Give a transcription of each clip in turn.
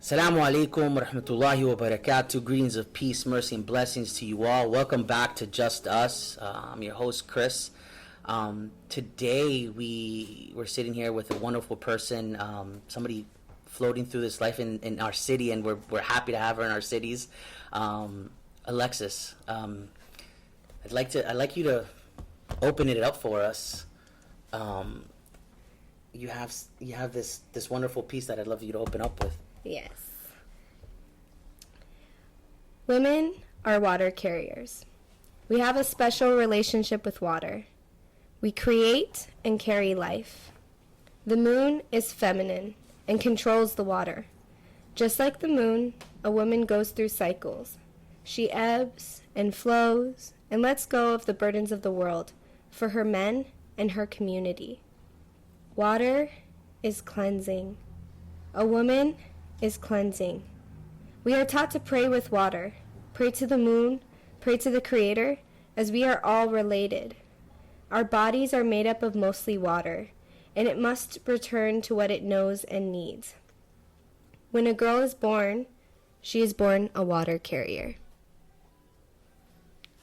Assalamu alaikum wa rahmatullahi wa barakatuh. Greetings of peace, mercy, and blessings to you all. Welcome back to Just Us. I'm your host, Chris. Today we're sitting here with a wonderful person, somebody floating through this life in our city, and we're happy to have her in our cities. Alexis, I'd like you to open it up for us. You have this wonderful piece that I'd love you to open up with. Yes. Women are water carriers. We have a special relationship with water. We create and carry life. The moon is feminine and controls the water. Just like the moon, a woman goes through cycles. She ebbs and flows and lets go of the burdens of the world for her men and her community. Water is cleansing. A woman is cleansing. We are taught to pray with water, pray to the moon, pray to the Creator, as we are all related. Our bodies are made up of mostly water, and it must return to what it knows and needs. When a girl is born, she is born a water carrier.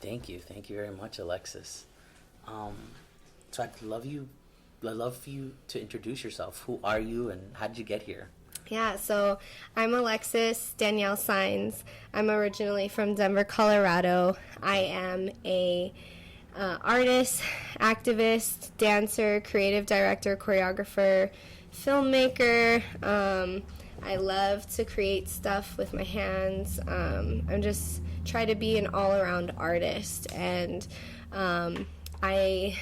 Thank you very much, Alexis. So I'd love for you to introduce yourself. Who are you, and how did you get here? Yeah, so I'm Alexis Danielle Saenz. I'm originally from Denver, Colorado. I am a artist, activist, dancer, creative director, choreographer, filmmaker. I love to create stuff with my hands. I'm just try to be an all-around artist, and I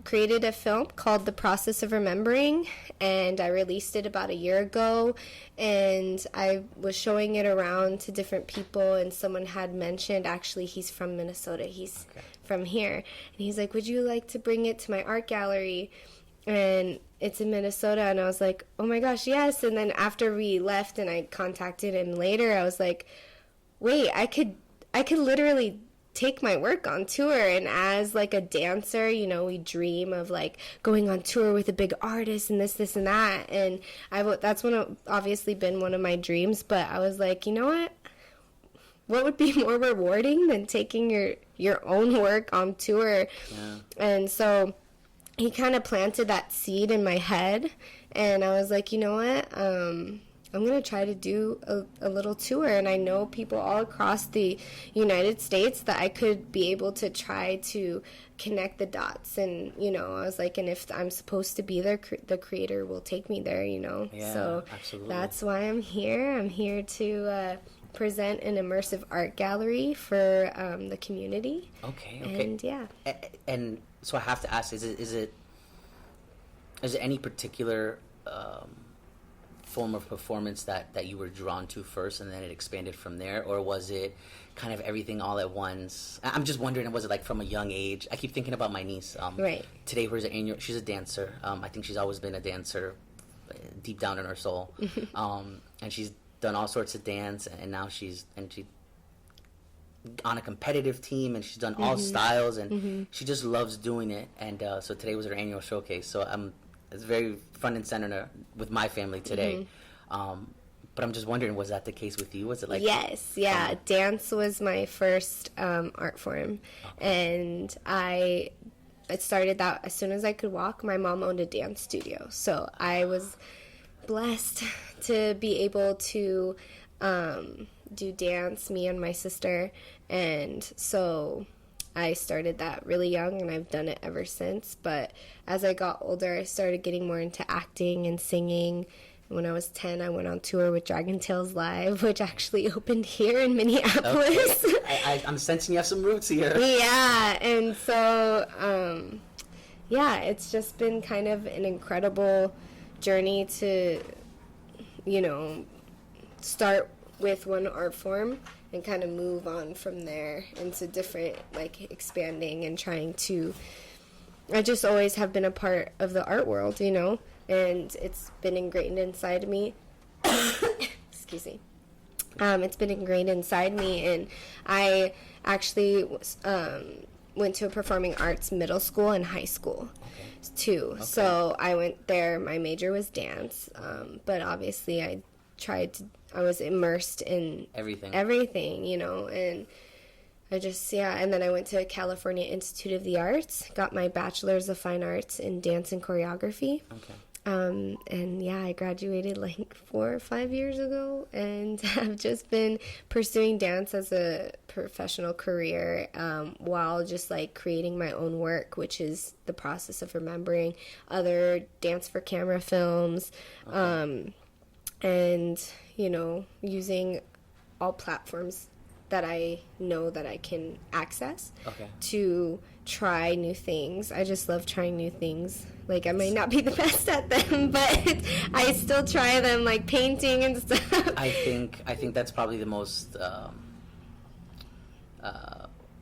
created a film called The Process of Remembering, and I released it about a year ago, and I was showing it around to different people, and someone had mentioned, actually, he's from Minnesota, he's from here, and he's like, would you like to bring it to my art gallery? And it's in Minnesota, and I was like, oh my gosh, yes. And then after we left and I contacted him later, I was like, wait, I could literally take my work on tour. And as like a dancer, you know, we dream of like going on tour with a big artist and this and that, and that's obviously been one of my dreams. But I was like, you know what would be more rewarding than taking your own work on tour? Yeah. And so he kind of planted that seed in my head, and I was like, you know what, I'm going to try to do a little tour, and I know people all across the United States that I could be able to try to connect the dots. And, you know, I was like, and if I'm supposed to be there, the Creator will take me there, you know. Yeah, so absolutely. That's why I'm here. I'm here to present an immersive art gallery for the community. Okay. And, yeah. And so I have to ask, is it any particular form of performance that you were drawn to first, and then it expanded from there, or was it kind of everything all at once? I'm just wondering, was it like from a young age? I keep thinking about my niece. Right. Today, she's a dancer. I think she's always been a dancer deep down in her soul. And she's done all sorts of dance, and now she's on a competitive team, and she's done all styles, and she just loves doing it. And so today was her annual showcase. So it's very front and center with my family today. But I'm just wondering, was that the case with you? Was it like... Yes, yeah. Dance was my first art form. Okay. And I started that as soon as I could walk. My mom owned a dance studio. So I was blessed to be able to do dance, me and my sister. And so I started that really young, and I've done it ever since. But as I got older, I started getting more into acting and singing. When I was 10, I went on tour with Dragon Tales Live, which actually opened here in Minneapolis. Okay. I'm sensing you have some roots here. Yeah, and so, it's just been kind of an incredible journey to, you know, start with one art form and kind of move on from there into different, like, expanding and trying to... I just always have been a part of the art world, you know, and it's been ingrained inside me. Excuse me. It's been ingrained inside me, and I actually went to a performing arts middle school and high school too. Okay. So I went there. My major was dance, but obviously I was immersed in everything, you know, and I just, and then I went to California Institute of the Arts, got my bachelor's of fine arts in dance and choreography. Okay. And I graduated like 4 or 5 years ago, and I've just been pursuing dance as a professional career, while just like creating my own work, which is the process of remembering, other dance for camera films, and, you know, using all platforms that I know that I can access to try new things. I just love trying new things. Like, I might not be the best at them, but I still try them, like painting and stuff. I think that's probably the most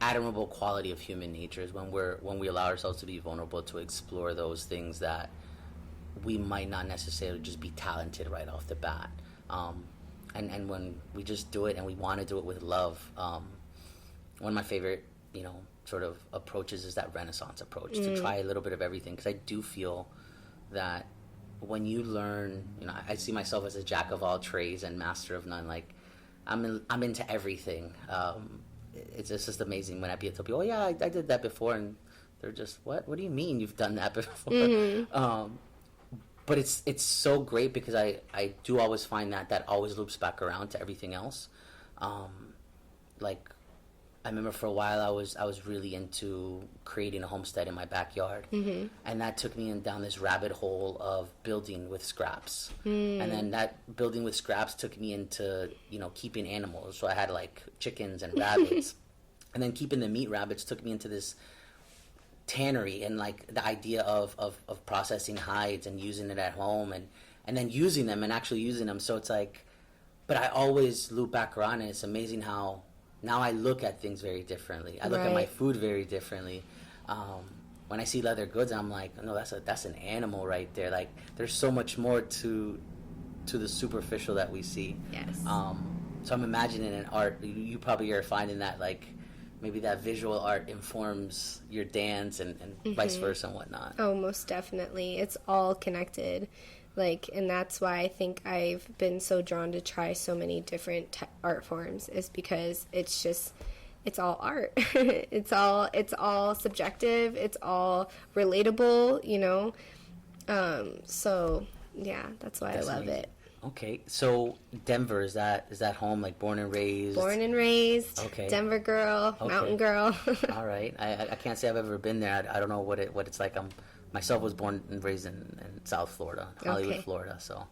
admirable quality of human nature, is when we allow ourselves to be vulnerable, to explore those things that we might not necessarily just be talented right off the bat. And when we just do it and we want to do it with love. One of my favorite, you know, sort of approaches is that Renaissance approach, to try a little bit of everything, because I do feel that when you learn, you know, I see myself as a jack of all trades and master of none. Like, I'm into everything. It's just amazing when I tell people, oh yeah, I did that before, and they're just, what do you mean you've done that before? But it's so great, because I do always find that always loops back around to everything else. Like, I remember for a while I was really into creating a homestead in my backyard, and that took me down this rabbit hole of building with scraps, and then that building with scraps took me into, you know, keeping animals. So I had like chickens and rabbits, and then keeping the meat rabbits took me into this tannery, and like the idea of processing hides and using it at home, and then using them and actually using them. So it's like, but I always loop back around, and it's amazing how now I look at things very differently. I look at my food very differently. When I see leather goods, I'm like, no, that's an animal right there. Like, there's so much more to the superficial that we see. Yes. So I'm imagining in art, you probably are finding that, like, maybe that visual art informs your dance and vice versa and whatnot. Oh, most definitely. It's all connected. Like, and that's why I think I've been so drawn to try so many different art forms, is because it's all art. it's all subjective. It's all relatable, you know? So yeah, that's why I love it. Okay, so Denver, is that home, like born and raised? Born and raised. Okay. Denver girl, mountain girl. All right. I can't say I've ever been there. I don't know what it's like. Myself was born and raised in South Florida, Hollywood, Florida. So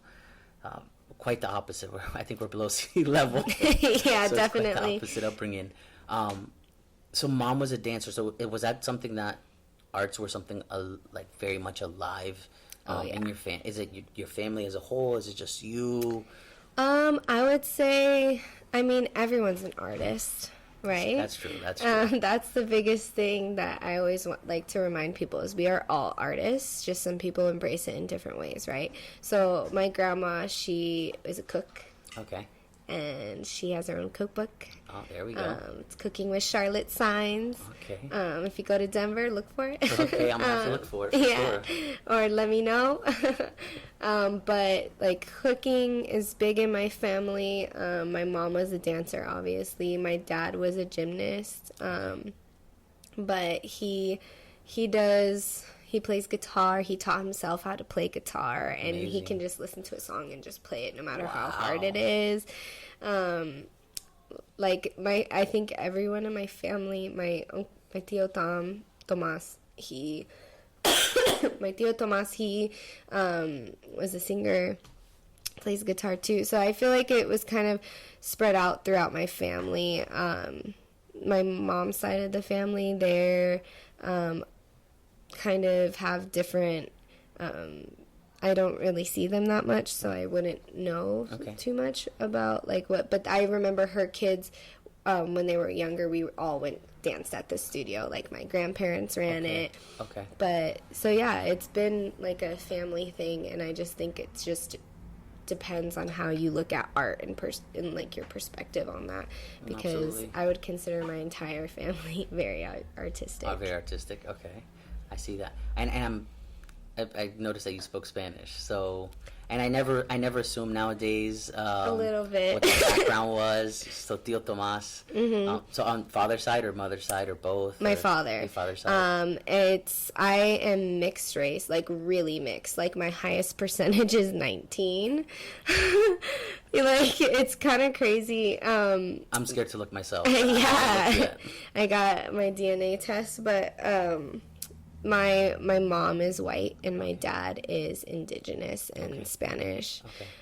quite the opposite. I think we're below sea level. Yeah, so definitely. It's quite the opposite upbringing. So mom was a dancer. So was that something that arts were something like very much alive in your family? Is it your family as a whole? Is it just you? I would say, I mean, everyone's an artist. Right? That's true. That's the biggest thing that I always like to remind people, is we are all artists. Just some people embrace it in different ways, right? So my grandma, she is a cook. Okay. And she has her own cookbook. Oh, there we go. It's Cooking with Charlotte Saenz. Okay. If you go to Denver, look for it. Okay, I'm going to have to look for it, for sure. Or let me know. But, like, cooking is big in my family. My mom was a dancer, obviously. My dad was a gymnast. But he plays guitar. He taught himself how to play guitar, and amazing. He can just listen to a song and just play it no matter how hard it is. I think everyone in my family, my tío Tomas, my tío Tomas, he was a singer, plays guitar too. So I feel like it was kind of spread out throughout my family. My mom's side of the family, they're kind of have different, I don't really see them that much, so I wouldn't know too much about like what, but I remember her kids, when they were younger, we all danced at the studio, like my grandparents ran it. Okay. But, so yeah, it's been like a family thing, and I just think it's just depends on how you look at art and like your perspective on that, because Absolutely. I would consider my entire family very artistic. Very artistic. Okay, I see that. And I noticed that you spoke Spanish. So, and I never assume nowadays A little bit. what the background was. So Tío Tomás. So on father's side or mother's side or both? My or father. Your father's side. I am mixed race, like really mixed. Like my highest percentage is 19. Like it's kind of crazy. I'm scared to look myself. Yeah, I got my DNA test, but my mom is white and my dad is indigenous and Spanish.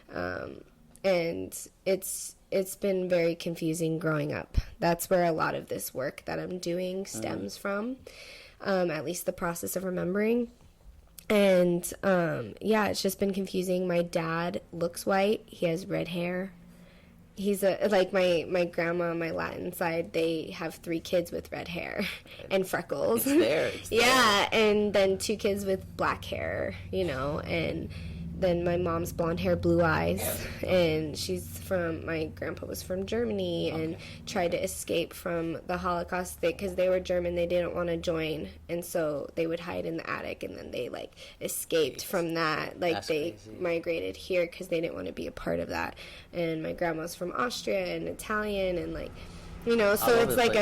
Okay. And it's been very confusing growing up. That's where a lot of this work that I'm doing stems from, at least the process of remembering. And yeah, it's just been confusing. My dad looks white. He has red hair. He's like my grandma on my Latin side, they have 3 kids with red hair and freckles. It's yeah, and then 2 kids with black hair, and then my mom's blonde hair, blue eyes, and my grandpa was from Germany and tried to escape from the Holocaust because they were German. They didn't want to join, and so they would hide in the attic, and then they escaped from that. That's they crazy. migrated here because they didn't want to be a part of that. And my grandma's from Austria and Italian, and so it's like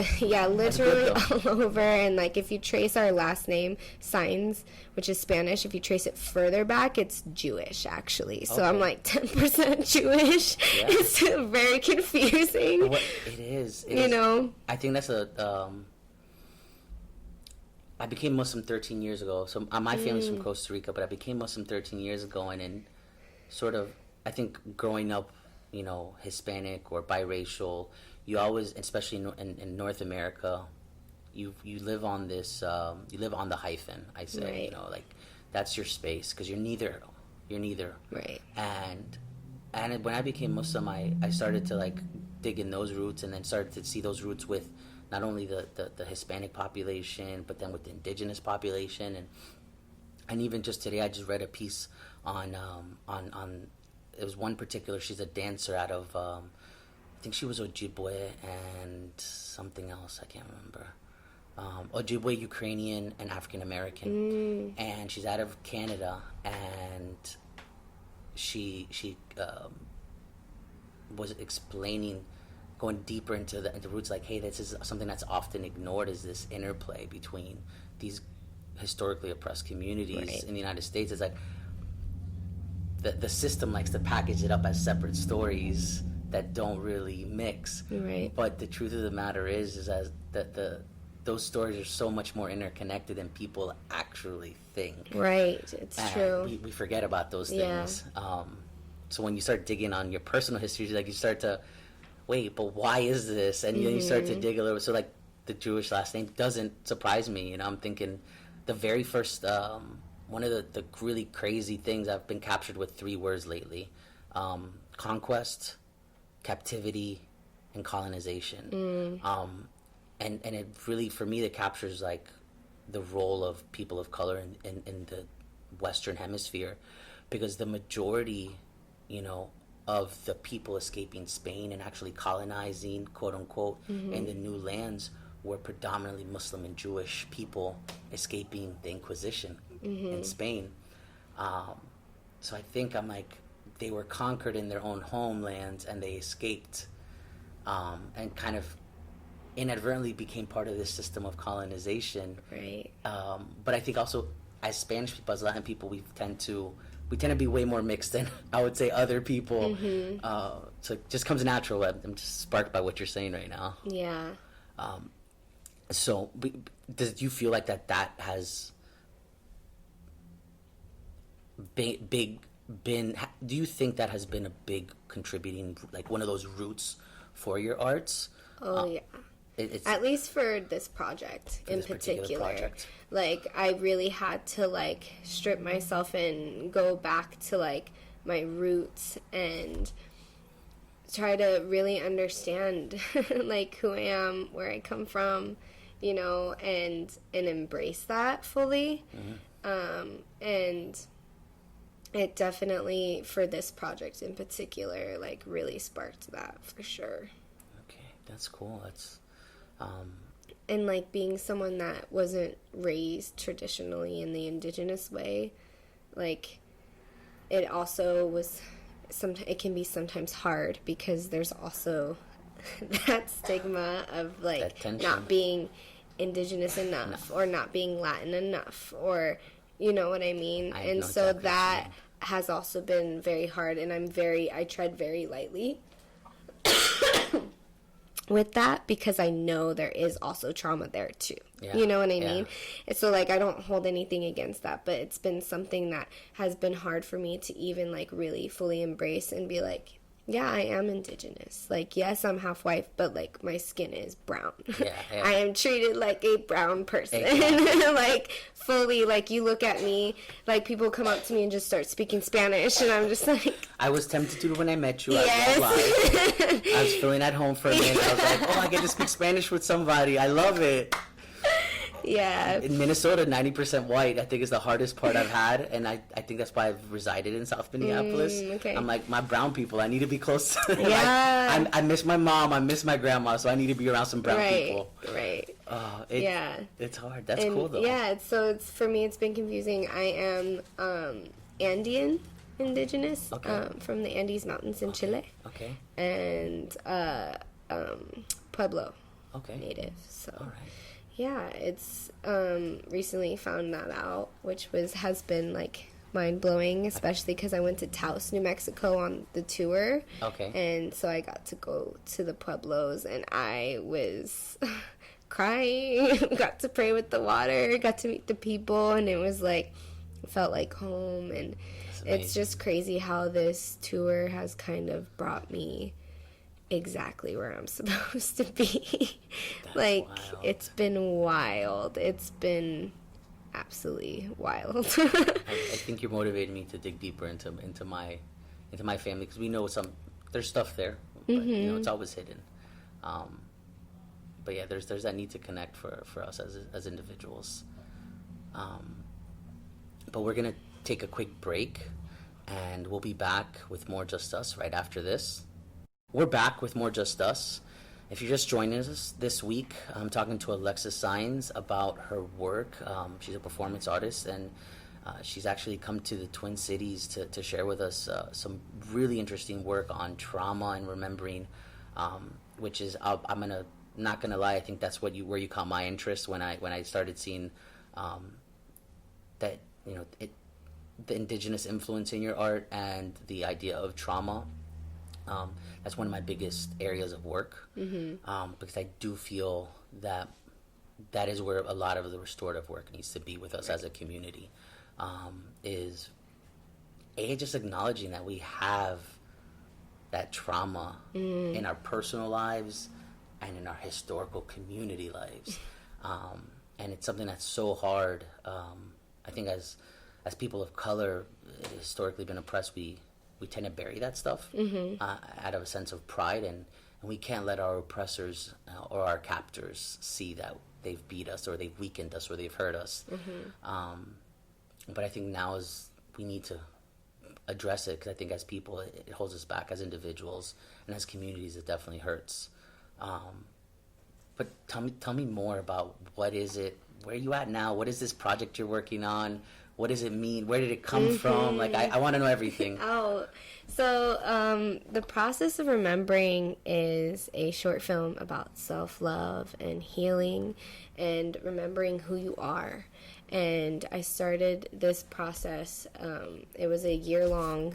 literally all over. And if you trace our last name, Saenz, which is Spanish, if you trace it further back, it's Jewish actually. So I'm 10% Jewish. Yeah. It's very confusing. It is. I think that's I became Muslim 13 years ago. So my family's from Costa Rica, but I became Muslim 13 years ago, and in sort of, I think growing up, Hispanic or biracial, you always, especially in North America, you live on this, you live on the hyphen, I say, Right. That's your space, because you're neither. Right. And when I became Muslim, I started to dig in those roots, and then started to see those roots with not only the Hispanic population, but then with the indigenous population, and even just today, I just read a piece on it was one particular, she's a dancer out of, I think she was Ojibwe and something else, I can't remember. Ojibwe, Ukrainian, and African American, and she's out of Canada, and she was explaining, going deeper into the roots, hey, this is something that's often ignored, is this interplay between these historically oppressed communities in the United States. It's the system likes to package it up as separate stories that don't really mix. Right. But the truth of the matter is that those stories are so much more interconnected than people actually think. Right. It's true. We forget about those things. Yeah. So when you start digging on your personal history, you start to, wait, but why is this? And then you start to dig a little bit. So the Jewish last name doesn't surprise me. I'm thinking the very first, one of the really crazy things, I've been captured with 3 words lately: conquest, captivity, and colonization. And it really, for me, that captures the role of people of color in the Western Hemisphere, because the majority, of the people escaping Spain and actually colonizing, quote unquote, in the new lands were predominantly Muslim and Jewish people escaping the Inquisition in Spain. So I think they were conquered in their own homelands, and they escaped, and kind of inadvertently became part of this system of colonization. Right. But I think also, as Spanish people, as Latin people, we tend to be way more mixed than I would say other people. So it just comes natural. I'm just sparked by what you're saying right now. Yeah. So do you feel like that has been, do you think that has been a big contributing, one of those roots for your arts? Oh, yeah. It's At least for this project in this particular particular. project. I really had to strip myself and go back to my roots and try to really understand who I am, where I come from, and embrace that fully. And it definitely, for this project in particular, like really sparked that for sure. Okay, that's cool. That's And like being someone that wasn't raised traditionally in the indigenous way, like it also was it can be sometimes hard because there's also that stigma of like not being indigenous enough or not being Latin enough, or you know what I mean. And so exactly that has also been very hard, and I tread very lightly with that because I know there is also trauma there too. Yeah. You know what I mean? And so like I don't hold anything against that, but it's been something that has been hard for me to even like really fully embrace and be like, yeah, I am indigenous. Like, yes, I'm half white, but like my skin is brown. Yeah. I am treated like a brown person. Exactly. Like fully, like you look at me, like people come up to me and just start speaking Spanish, and I'm just like, I was tempted to when I met you. Yes. I was feeling at home for a minute. I was like, oh, I get to speak Spanish with somebody. I love it. Yeah. In Minnesota, 90% white, I think, is the hardest part I've had, and I think that's why I've resided in South Minneapolis. Okay. I'm like, my brown people, I need to be close to them. Yeah. I miss my mom, I miss my grandma, so I need to be around some brown people. Right. It's hard. That's cool, though. Yeah, so for me, it's been confusing. I am Andean indigenous, from the Andes Mountains in Chile. Okay. And Pueblo native, so... All right. Yeah, it's recently found that out, which has been like mind-blowing, especially because I went to Taos, New Mexico on the tour. Okay. And so I got to go to the Pueblos, and I was crying, got to pray with the water, got to meet the people, and it was like, it felt like home. And it's just crazy how this tour has kind of brought me exactly where I'm supposed to be. Like, wild. It's been wild. It's been absolutely wild. I think you're motivating me to dig deeper into my family, because we know there's stuff there, but you know, it's always hidden. But yeah, there's that need to connect for us as individuals. But we're gonna take a quick break, and we'll be back with more Just Us right after this. We're back with more Just Us. If you're just joining us this week, I'm talking to Alexis Saenz about her work. She's a performance artist, and she's actually come to the Twin Cities to share with us some really interesting work on trauma and remembering, which is, not gonna lie, I think that's where you caught my interest when I started seeing that, you know, the indigenous influence in your art and the idea of trauma. That's one of my biggest areas of work, because I do feel that is where a lot of the restorative work needs to be with us as a community, is just acknowledging that we have that trauma in our personal lives and in our historical community lives, and it's something that's so hard. I think as people of color, historically been oppressed, we tend to bury that stuff out of a sense of pride, and we can't let our oppressors or our captors see that they've beat us or they've weakened us or they've hurt us. But I think now we need to address it, because I think as people it holds us back as individuals, and as communities it definitely hurts. But tell me more about what is it, where are you at now, what is this project you're working on? What does it mean? Where did it come from? Like, I want to know everything. So The Process of Remembering is a short film about self-love and healing and remembering who you are. And I started this process. It was a year-long.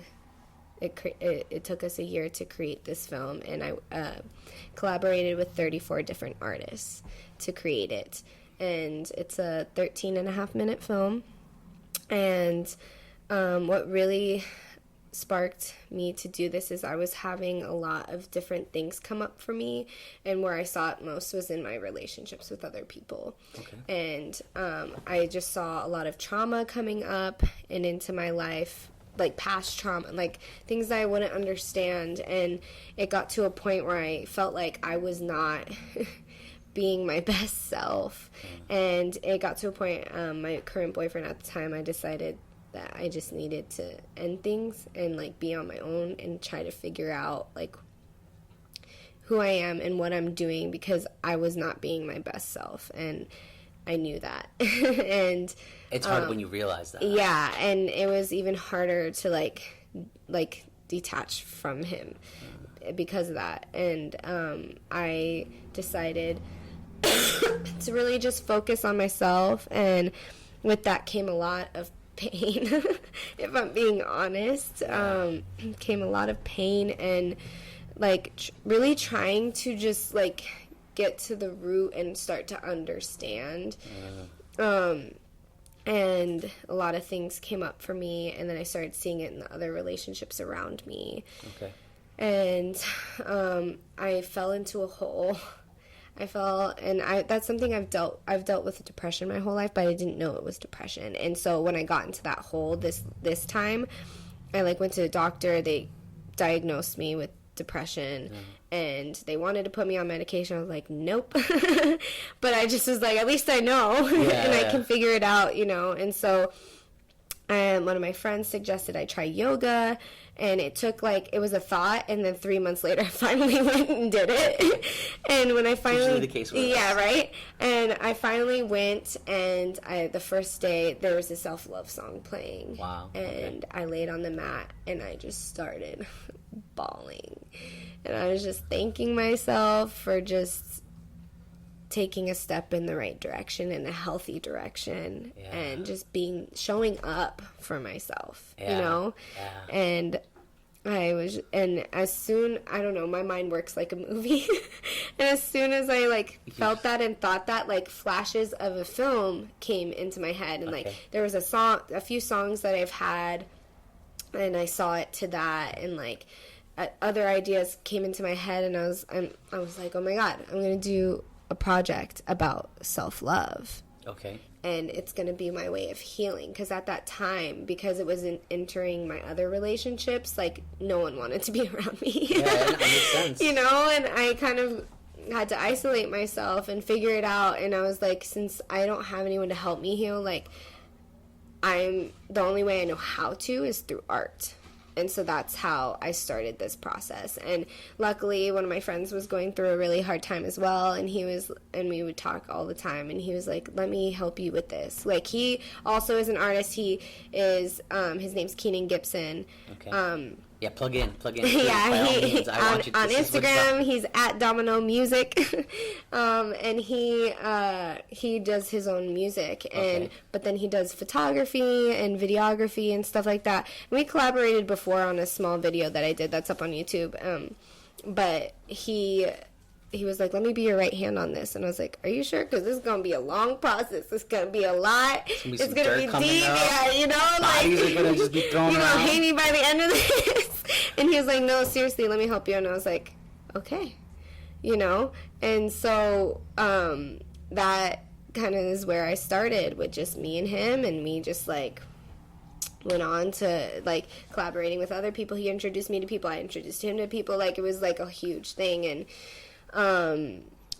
It took us a year to create this film, and I collaborated with 34 different artists to create it. And it's a 13-and-a-half-minute film. And what really sparked me to do this is I was having a lot of different things come up for me, and where I saw it most was in my relationships with other people. And I just saw a lot of trauma coming up and into my life, like past trauma, like things that I wouldn't understand, and it got to a point where I felt like I was not being my best self. And it got to a point, my current boyfriend at the time, I decided that I just needed to end things and, like, be on my own and try to figure out, like, who I am and what I'm doing, because I was not being my best self, and I knew that. And it's hard when you realize that. Yeah, and it was even harder to, like detach from him because of that. And I decided to really just focus on myself, and with that came a lot of pain. If I'm being honest, came a lot of pain, and like really trying to just like get to the root and start to understand. And a lot of things came up for me, and then I started seeing it in the other relationships around me. Okay. And I fell into a hole. That's something I've dealt with depression my whole life, but I didn't know it was depression. And so when I got into that hole this time, I like went to the doctor. They diagnosed me with depression, and they wanted to put me on medication. I was like, nope. But I just was like, at least I know, and I can figure it out, you know. And so one of my friends suggested I try yoga, and it took it was a thought, and then 3 months later I finally went and did it. And when I finally, the case with yeah, right. And I finally went, and the first day there was a self-love song playing. Wow. And I laid on the mat, and I just started bawling, and I was just thanking myself for just taking a step in the right direction, in a healthy direction, and just showing up for myself, you know. And as soon, I don't know, my mind works like a movie. And as soon as I felt that and thought that, flashes of a film came into my head, and there was a few songs that I've had, and I saw it to that, and other ideas came into my head, and I was like, oh my God, I'm gonna do a project about self-love. Okay. And it's going to be my way of healing, because at that time, because it was entering my other relationships, no one wanted to be around me. Yeah, that makes sense. You know, and I kind of had to isolate myself and figure it out, and I was like, since I don't have anyone to help me heal, the only way I know how to is through art. And so that's how I started this process. And luckily, one of my friends was going through a really hard time as well, and we would talk all the time, and he was like, let me help you with this. He also is an artist. He is, his name's Keenan Gibson. Okay. Yeah, plug in. Yeah, on Instagram, he's at Domino Music, and he does his own music, but then he does photography and videography and stuff like that. And we collaborated before on a small video that I did that's up on YouTube, but he was like, let me be your right hand on this. And I was like, are you sure? Because this is going to be a long process. It's going to be a lot. It's going to be deep. Yeah, you know? Bodies are going to just be thrown you around. You're hate me by the end of this. And he was like, no, seriously, let me help you. And I was like, okay. You know? And so that kind of is where I started, with just me and him, and me just went on to collaborating with other people. He introduced me to people. I introduced him to people. It was a huge thing. And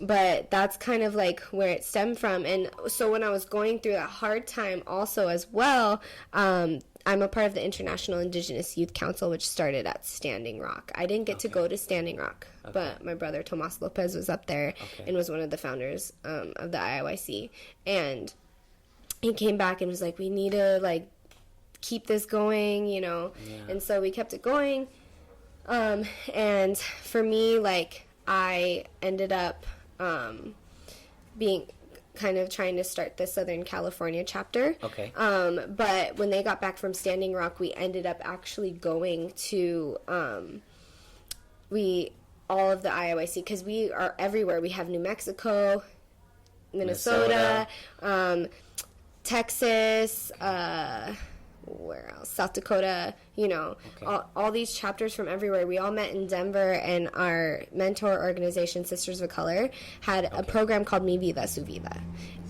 but that's kind of where it stemmed from. And so when I was going through that hard time also as well, I'm a part of the International Indigenous Youth Council, which started at Standing Rock. I didn't get to go to Standing Rock, but my brother Tomas Lopez was up there and was one of the founders of the IOIC. And he came back and was like, we need to keep this going, you know. Yeah. And so we kept it going. And for me, I ended up being kind of trying to start the Southern California chapter. Okay. But when they got back from Standing Rock, we ended up actually going to all of the IOIC, because we are everywhere. We have New Mexico, Minnesota. Texas, where else? South Dakota, you know, all these chapters from everywhere. We all met in Denver, and our mentor organization, Sisters of Color, had a program called Mi Vida, Su Vida.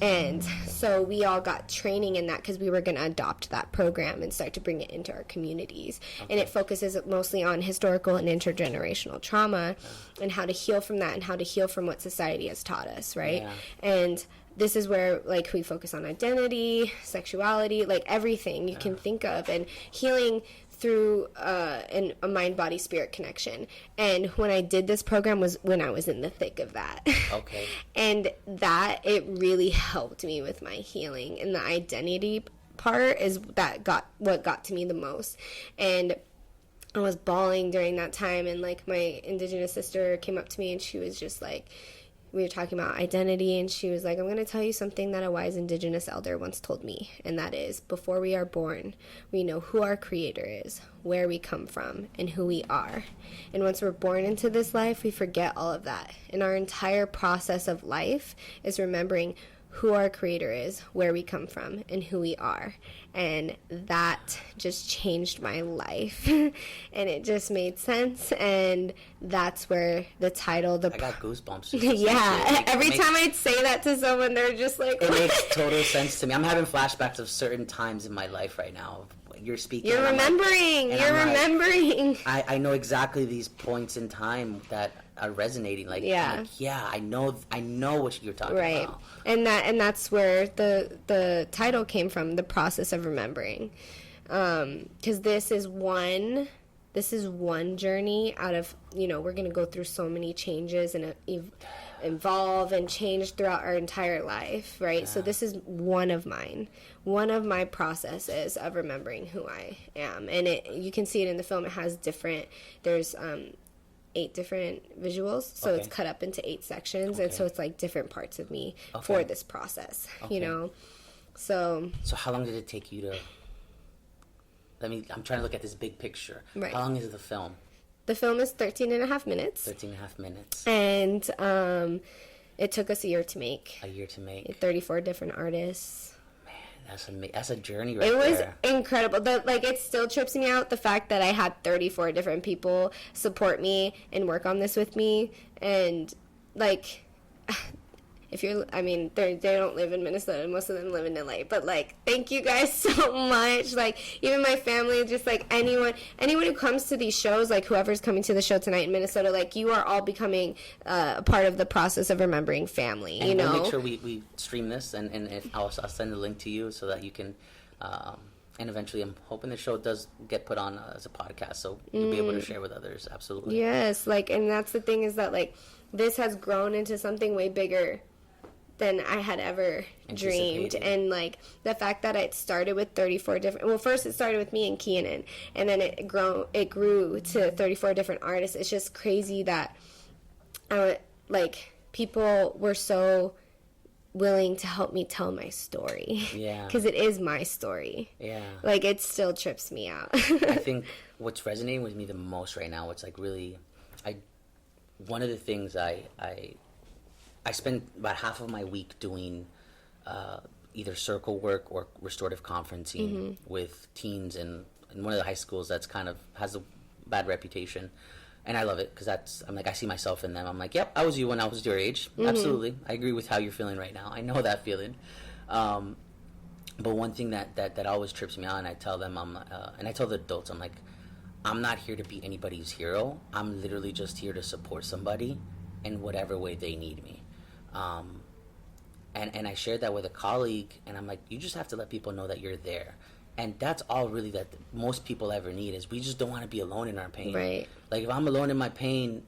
And so we all got training in that, because we were going to adopt that program and start to bring it into our communities. And it focuses mostly on historical and intergenerational trauma and how to heal from that, and how to heal from what society has taught us, right? Yeah. And this is where, like, we focus on identity, sexuality, like, everything you can think of, and healing through a mind-body-spirit connection. And when I did this program was when I was in the thick of that. Okay. And that, it really helped me with my healing. And the identity part is what got to me the most. And I was bawling during that time, and, like, my Indigenous sister came up to me, and she was just like, we were talking about identity, and she was like, I'm going to tell you something that a wise Indigenous elder once told me, and that is, before we are born, we know who our Creator is, where we come from, and who we are. And once we're born into this life, we forget all of that. And our entire process of life is remembering who our Creator is, where we come from, and who we are. And that just changed my life. And it just made sense. And that's where the title... I got goosebumps. Yeah. Every time I'd say that to someone, they're just like... It makes total sense to me. I'm having flashbacks of certain times in my life right now. You're speaking... You're remembering. I know exactly these points in time that are resonating. Like, yeah. I know what you're talking about. And that's where the title came from, The Process of Remembering. Because this is one journey out of, we're going to go through so many changes and evolve and change throughout our entire life, right? Yeah. So this is one of my processes of remembering who I am. And you can see it in the film. It has there's 8 different visuals, so it's cut up into 8 sections, and so it's like different parts of me for this process, So how long did it take you to... I'm trying to look at this big picture. Right. How long is the film? The film is 13 and a half minutes. 13 and a half minutes. And it took us a year to make. 34 different artists. That's a journey right there. It was incredible. It still trips me out, the fact that I had 34 different people support me and work on this with me. And, like, they don't live in Minnesota. Most of them live in LA. But, like, thank you guys so much. Like, even my family, just, like, anyone who comes to these shows, like, whoever's coming to the show tonight in Minnesota, like, you are all becoming a part of the process of remembering family, and we'll make sure we stream this, and if I'll send the link to you so that you can, and eventually I'm hoping the show does get put on as a podcast, so you'll be able to share with others. Absolutely. Yes, like, and that's the thing, is that, like, this has grown into something way bigger than I had ever dreamed. And, like, the fact that it started with 34 different... Well, first it started with me and Keenan, and then it grew to 34 different artists. It's just crazy that, people were so willing to help me tell my story. Yeah. Because it is my story. Yeah. Like, it still trips me out. I think what's resonating with me the most right now, it's, like, really... One of the things I spend about half of my week doing either circle work or restorative conferencing with teens in one of the high schools that's kind of has a bad reputation. And I love it because I see myself in them. I'm like, yep, I was you when I was your age. Absolutely. I agree with how you're feeling right now. I know that feeling. But one thing that always trips me out, and I tell them, and I tell the adults, I'm like, I'm not here to be anybody's hero. I'm literally just here to support somebody in whatever way they need me. And I shared that with a colleague, and I'm like, you just have to let people know that you're there. And that's all really that most people ever need, is we just don't want to be alone in our pain. Right. Like, if I'm alone in my pain,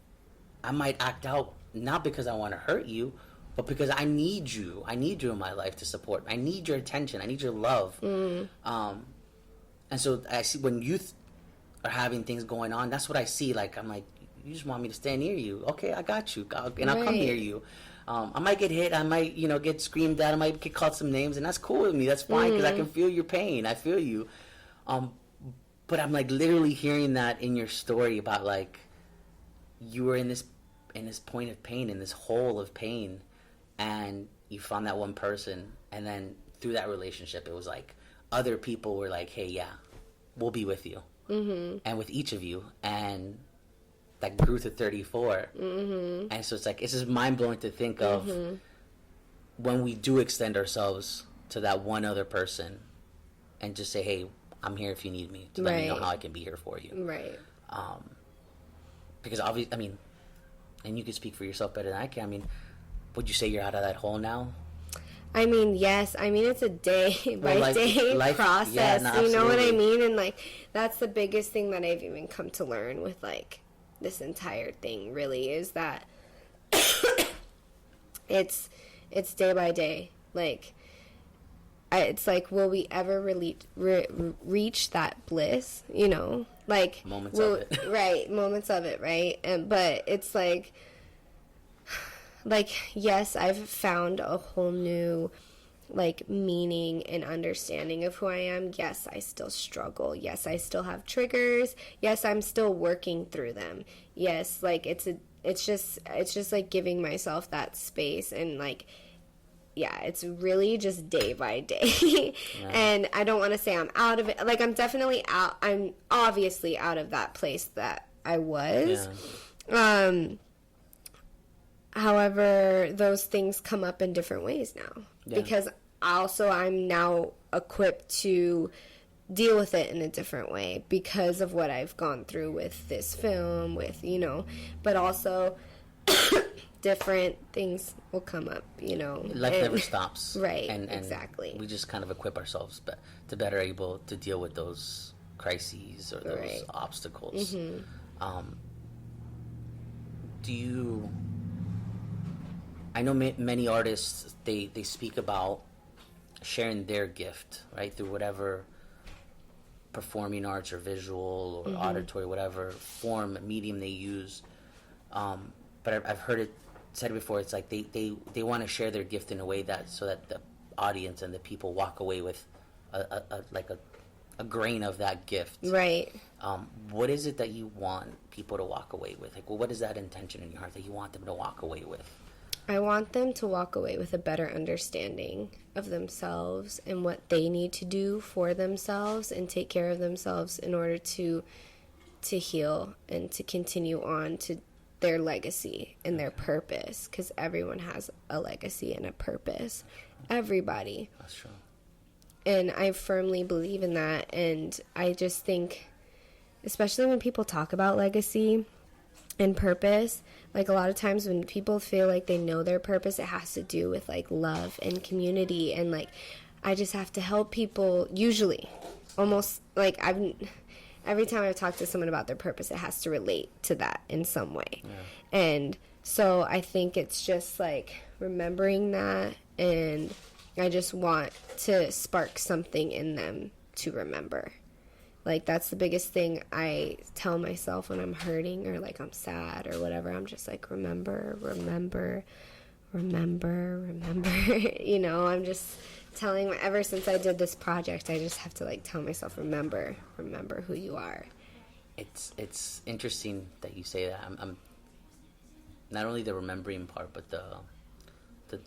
I might act out, not because I want to hurt you, but because I need you. I need you in my life to support. I need your attention. I need your love. And so I see when youth are having things going on, that's what I see. Like, I'm like, you just want me to stand near you. Okay, I got you. And I'll come near you. I might get hit. I might, get screamed at. I might get called some names, and that's cool with me. That's fine, because I can feel your pain. I feel you. But I'm, like, literally hearing that in your story about, like, you were in this point of pain, in this hole of pain, and you found that one person, and then through that relationship, it was like other people were like, hey, yeah, we'll be with you. And with each of you, and that grew to 34. And so it's just mind-blowing to think of when we do extend ourselves to that one other person and just say, hey, I'm here if you need me, to let me know how I can be here for you. Right. Because obviously, and you can speak for yourself better than I can. Would you say you're out of that hole now? I mean, yes. I mean, it's a day by day process. Yeah, no, you know what I absolutely. mean? And like, that's the biggest thing that I've even come to learn with like this entire thing. Really, is that it's day by day. Like, it's like, will we ever really reach that bliss? You know, like Moments of it. right? Moments of it, right? And but it's like yes, I've found a whole new like meaning and understanding of who I am. Yes, I still struggle. Yes, I still have triggers. Yes, I'm still working through them. Yes, like it's just like giving myself that space, and like, yeah, it's really just day by day. Yeah. And I don't want to say I'm out of it. Like, I'm definitely out. I'm obviously out of that place that I was. Yeah. However, those things come up in different ways now. Yeah. Because also I'm now equipped to deal with it in a different way because of what I've gone through with this film, with, you know, but also different things will come up, you know. Life never stops. Right, and exactly. We just kind of equip ourselves to better able to deal with those crises or those Right. obstacles. Mm-hmm. Do you... I know many artists, they speak about sharing their gift, right, through whatever performing arts or visual or auditory, whatever form, medium they use. But I've heard it said before, it's like they want to share their gift in a way that so that the audience and the people walk away with a grain of that gift. Right. What is it that you want people to walk away with? Like, well, what is that intention in your heart that you want them to walk away with? I want them to walk away with a better understanding of themselves and what they need to do for themselves and take care of themselves in order to heal and to continue on to their legacy and their purpose, because everyone has a legacy and a purpose. Everybody. That's true. And I firmly believe in that. And I just think, especially when people talk about legacy and purpose, like a lot of times when people feel like they know their purpose, it has to do with like love and community. And like, I just have to help people, usually, almost like every time I've talked to someone about their purpose, it has to relate to that in some way. Yeah. And so I think it's just like remembering that, and I just want to spark something in them to remember. Like, that's the biggest thing I tell myself when I'm hurting or like I'm sad or whatever. I'm just like, remember, remember, remember, remember. You know, I'm just telling, ever since I did this project, I just have to like tell myself, remember who you are. It's interesting that you say that. I'm not only the remembering part, but the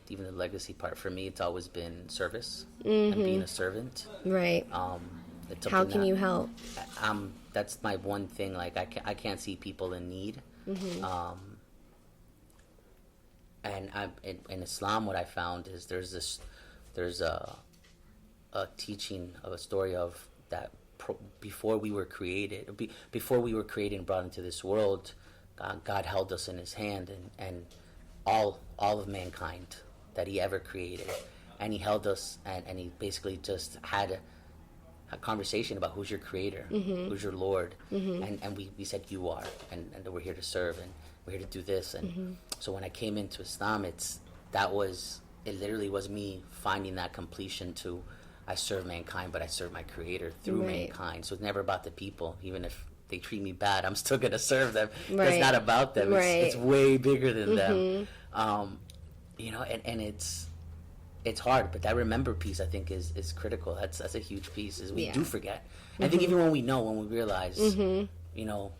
even the legacy part. For me, it's always been service and being a servant. Right. How can you help? That's my one thing. Like, I can't see people in need. And in Islam, what I found is there's a teaching of a story of that before we were created and brought into this world, God held us in His hand, and all of mankind that He ever created, and He held us, and He basically just had a conversation about who's your creator, who's your Lord, and we said you are, and we're here to serve, and we're here to do this. And so when I came into Islam, it literally was me finding that completion to, I serve mankind, but I serve my creator through mankind. So it's never about the people. Even if they treat me bad, I'm still going to serve them. Right. It's not about them. It's way bigger than them. You know, and it's hard, but that remember piece, I think, is critical. That's a huge piece, is we do forget. I think even when we realize, you know,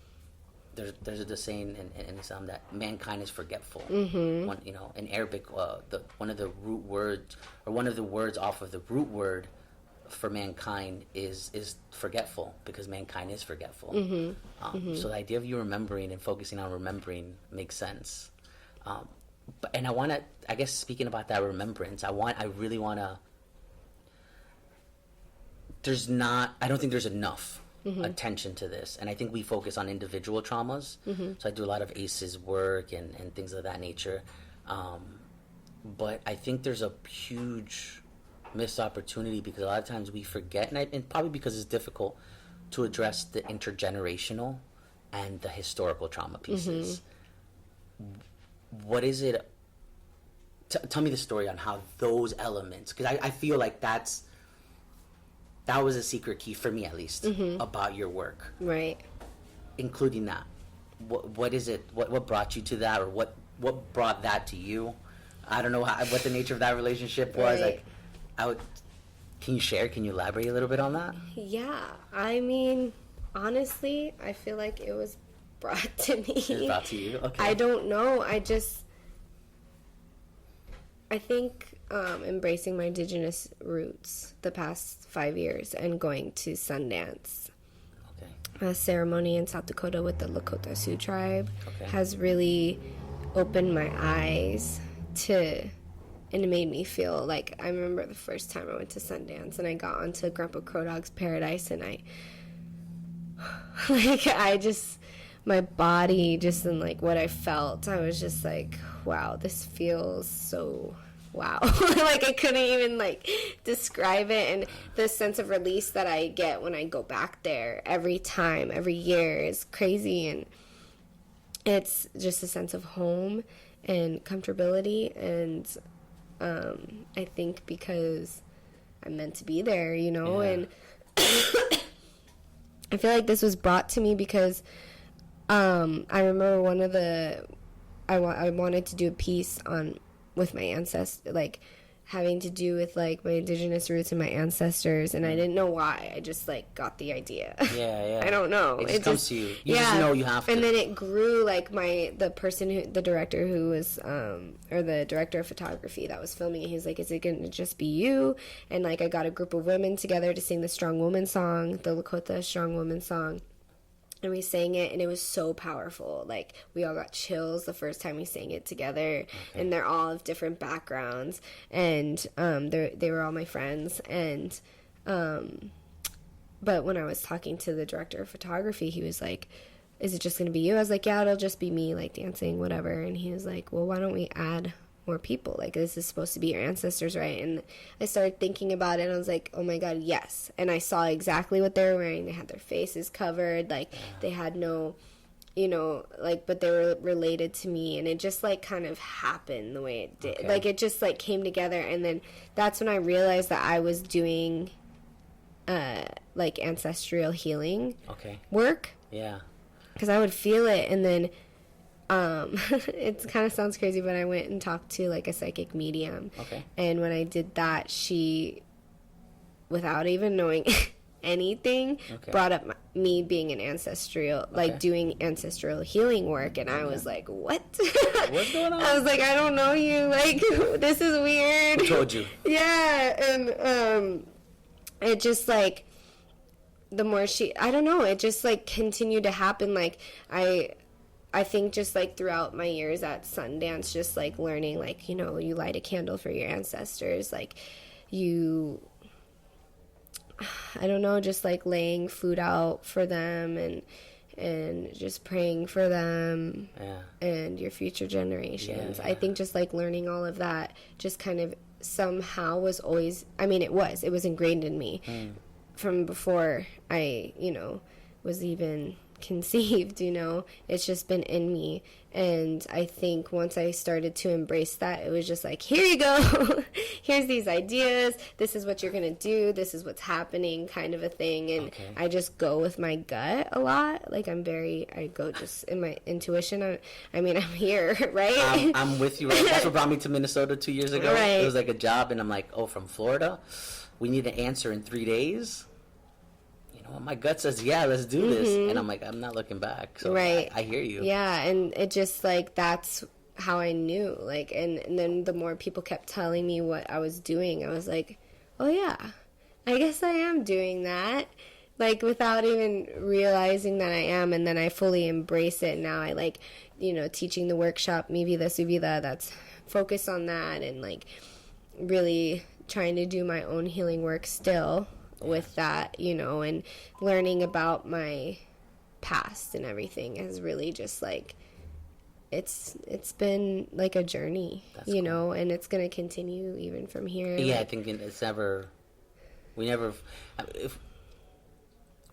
there's a saying in Islam that mankind is forgetful. One, you know, in Arabic, one of the root words, or one of the words off of the root word for mankind is forgetful, because mankind is forgetful. So the idea of you remembering and focusing on remembering makes sense. And I want to, I guess, speaking about that remembrance, I really want to, I don't think there's enough attention to this. And I think we focus on individual traumas. So I do a lot of ACEs work and things of that nature. but I think there's a huge missed opportunity because a lot of times we forget, and probably because it's difficult to address the intergenerational and the historical trauma pieces. What is it? Tell me the story on how those elements, because I feel like that was a secret key for me, at least, about your work. Right. Including that. What is it? What brought you to that, or what brought that to you? I don't know what the nature of that relationship was. Right. Like, can you share? Can you elaborate a little bit on that? Yeah. I mean, honestly, I feel like it was brought to me. It was brought to you? Okay. I don't know. I think embracing my indigenous roots the past 5 years and going to Sundance, a ceremony in South Dakota with the Lakota Sioux tribe, has really opened my eyes to, and it made me feel like, I remember the first time I went to Sundance and I got onto Grandpa Crow Dog's Paradise, and my body, just in like what I felt, I was just like, wow, this feels so wow. Like I couldn't even like describe it, and the sense of release that I get when I go back there every time, every year, is crazy, and it's just a sense of home and comfortability, and I think because I'm meant to be there, and I feel like this was brought to me because I remember I wanted to do a piece with my ancestors, like having to do with like my indigenous roots and my ancestors, and I didn't know why. I just like got the idea. Yeah. I don't know. It just comes to you. You just know you have to. And then it grew, like the director who was, or the director of photography that was filming it, he was like, is it going to just be you? And like I got a group of women together to sing the Strong Woman song, the Lakota Strong Woman song. And we sang it, and it was so powerful. Like, we all got chills the first time we sang it together. And they're all of different backgrounds. And they were all my friends. And but when I was talking to the director of photography, he was like, is it just going to be you? I was like, yeah, it'll just be me, like, dancing, whatever. And he was like, well, why don't we add more people? Like, this is supposed to be your ancestors, right? And I started thinking about it, and I was like, oh my god, yes. And I saw exactly what they were wearing. They had their faces covered, like they had no, like, but they were related to me, and it just like kind of happened the way it did. Like, it just like came together. And then that's when I realized that I was doing like ancestral healing work, because I would feel it. And then it kind of sounds crazy, but I went and talked to like a psychic medium. And when I did that, she, without even knowing anything, brought up me being an ancestral, like doing ancestral healing work. And I was like, what? What's going on? I was like, I don't know you. Like, this is weird. Who told you? Yeah. And it just like, the more I don't know, it just like continued to happen. Like, I think just, like, throughout my years at Sundance, just, like, learning, like, you light a candle for your ancestors, like, I don't know, just, like, laying food out for them and just praying for them and your future generations. I think just, like, learning all of that just kind of somehow was always, I mean, it was ingrained in me from before I, was even conceived. It's just been in me. And I think once I started to embrace that, it was just like, here you go. Here's these ideas. This is what you're gonna do. This is what's happening, kind of a thing. And I just go with my gut a lot. Like, I go just in my intuition. I'm here, right? I'm with you. Right? That's what brought me to Minnesota 2 years ago. Right. It was like a job, and I'm like, oh, from Florida? We need an answer in 3 days? My gut says, yeah, let's do this. And I'm like, I'm not looking back. So I hear you. Yeah, and it just, like, that's how I knew. Like, and then the more people kept telling me what I was doing, I was like, oh, yeah, I guess I am doing that. Like, without even realizing that I am. And then I fully embrace it. Now I, like, teaching the workshop, Mi Vida Su Vida, that's focused on that. And, like, really trying to do my own healing work still with that, and learning about my past and everything has really just, like, it's been like a journey, That's you cool. know, and it's going to continue even from here. Yeah, I like, think it's never. We never. If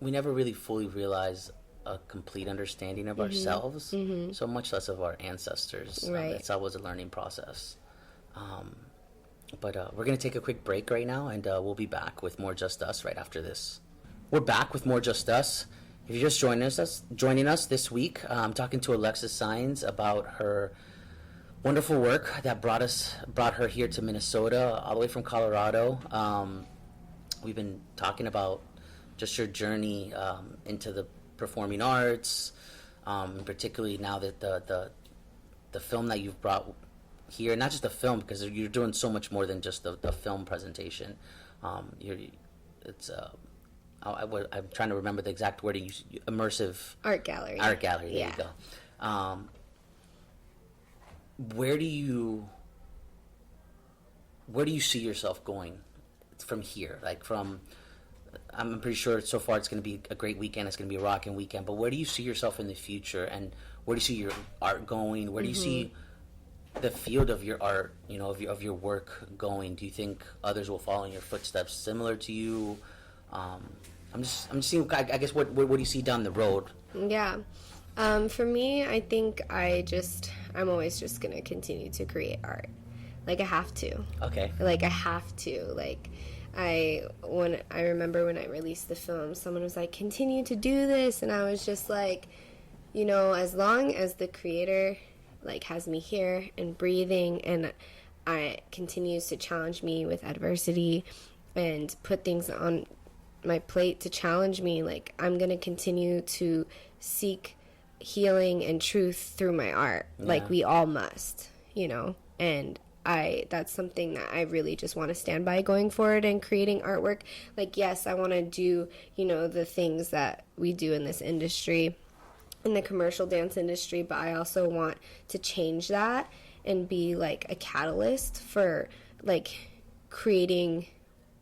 we never really fully realize a complete understanding of ourselves, so much less of our ancestors. Right. It's always a learning process. But we're going to take a quick break right now, and we'll be back with more Just Us right after this. We're back with more Just Us. If you're just joining us this week, I'm talking to Alexis Saenz about her wonderful work that brought her here to Minnesota, all the way from Colorado. We've been talking about just your journey into the performing arts, particularly now that the film that you've brought here, not just the film, because you're doing so much more than just the film presentation. I'm trying to remember the exact wording. Immersive art gallery. Art gallery. There you go. Where do you see yourself going from here? Like I'm pretty sure so far it's going to be a great weekend. It's going to be a rocking weekend. But where do you see yourself in the future, and where do you see your art going? Where do you see the field of your art, of your work going? Do you think others will follow in your footsteps, similar to you? I'm just seeing. I guess what do you see down the road? Yeah. For me, I think I'm always just going to continue to create art. Like, I have to. Okay. Like, I have to. Like, I remember when I released the film, someone was like, continue to do this. And I was just like, as long as the creator, like, has me here and breathing, and I continues to challenge me with adversity and put things on my plate to challenge me, like, I'm going to continue to seek healing and truth through my art. Yeah. Like, we all must, and that's something that I really just want to stand by going forward and creating artwork. Like, yes, I want to do, the things that we do in this industry, in the commercial dance industry, but I also want to change that and be like a catalyst for like creating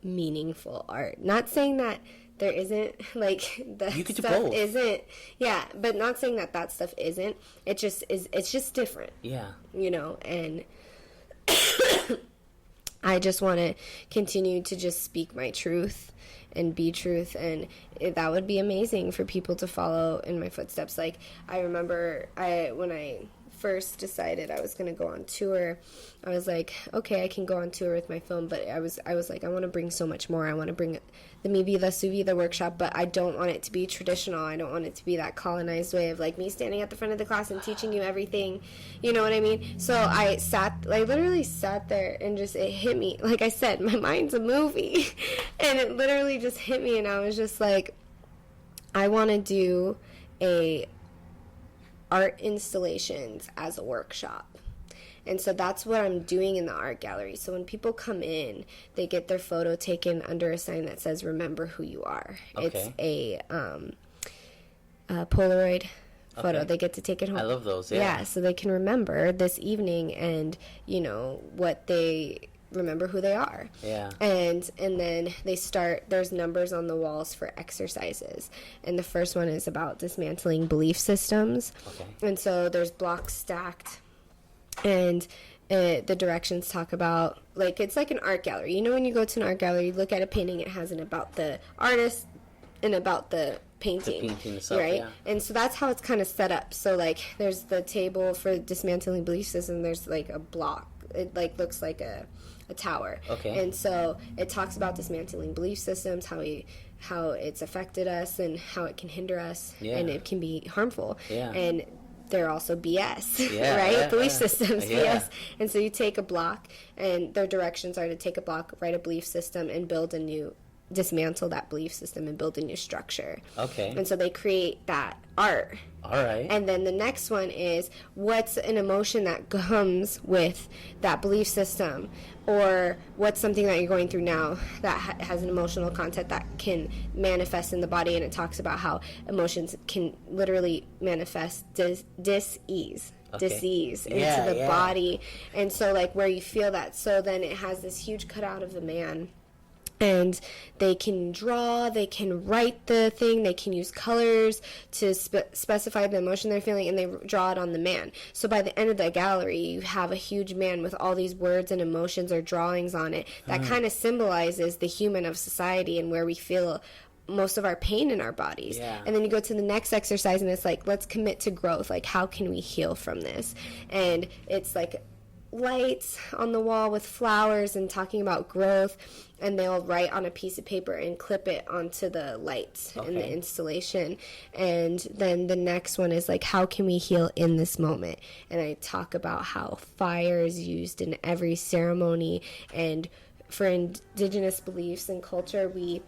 meaningful art. Not saying that there isn't, like, the you could stuff do both. Isn't, yeah, but not saying that stuff isn't. It just is. It's just different. Yeah. And I just want to continue to just speak my truth and be truth, and that would be amazing for people to follow in my footsteps. Like, I remember when I first decided I was going to go on tour, I was like, okay, I can go on tour with my film, but I was like, I want to bring so much more. I want to bring the Mi Vida Su Vida workshop, but I don't want it to be traditional. I don't want it to be that colonized way of like me standing at the front of the class and teaching you everything. You know what I mean? So I literally sat there and just, it hit me. Like I said, my mind's a movie. And it literally just hit me, and I was just like, I want to do art installations as a workshop. And so that's what I'm doing in the art gallery. So when people come in, they get their photo taken under a sign that says, remember who you are. Okay. It's a Polaroid photo. Okay. They get to take it home. I love those, yeah. Yeah, so they can remember this evening and, what they remember who they are. Yeah. And then there's numbers on the walls for exercises. And the first one is about dismantling belief systems. Okay. And so there's blocks stacked. And the directions talk about, like, it's like an art gallery. When you go to an art gallery, you look at a painting, it has an about the artist and about the painting. The painting itself, right? yeah. And so that's how it's kind of set up. So, like, there's the table for dismantling belief system. There's, like, a block. It, like, looks like a tower. Okay. And so it talks about dismantling belief systems, how it's affected us and how it can hinder us, yeah. and it can be harmful. Yeah. And they're also BS, yeah, right? Yeah, belief yeah. systems, Yeah. BS. And so you take a block, and their directions are to take a block, write a belief system, and dismantle that belief system and build a new structure. Okay. And so they create that art. All right. And then the next one is, what's an emotion that comes with that belief system? Or what's something that you're going through now that has an emotional content that can manifest in the body? And it talks about how emotions can literally manifest disease into the body. And so, like, where you feel that. So then it has this huge cutout of the man And they can draw, they can write the thing, they can use colors to specify the emotion they're feeling, and they draw it on the man. So by the end of the gallery, you have a huge man with all these words and emotions or drawings on it that kind of symbolizes the human of society and where we feel most of our pain in our bodies. Yeah. And then you go to the next exercise, and it's like, let's commit to growth. Like, how can we heal from this? And it's like lights on the wall with flowers and talking about growth, and they'll write on a piece of paper and clip it onto the lights in the installation. And then the next one is like, how can we heal in this moment? And I talk about how fire is used in every ceremony, and for indigenous beliefs and culture, we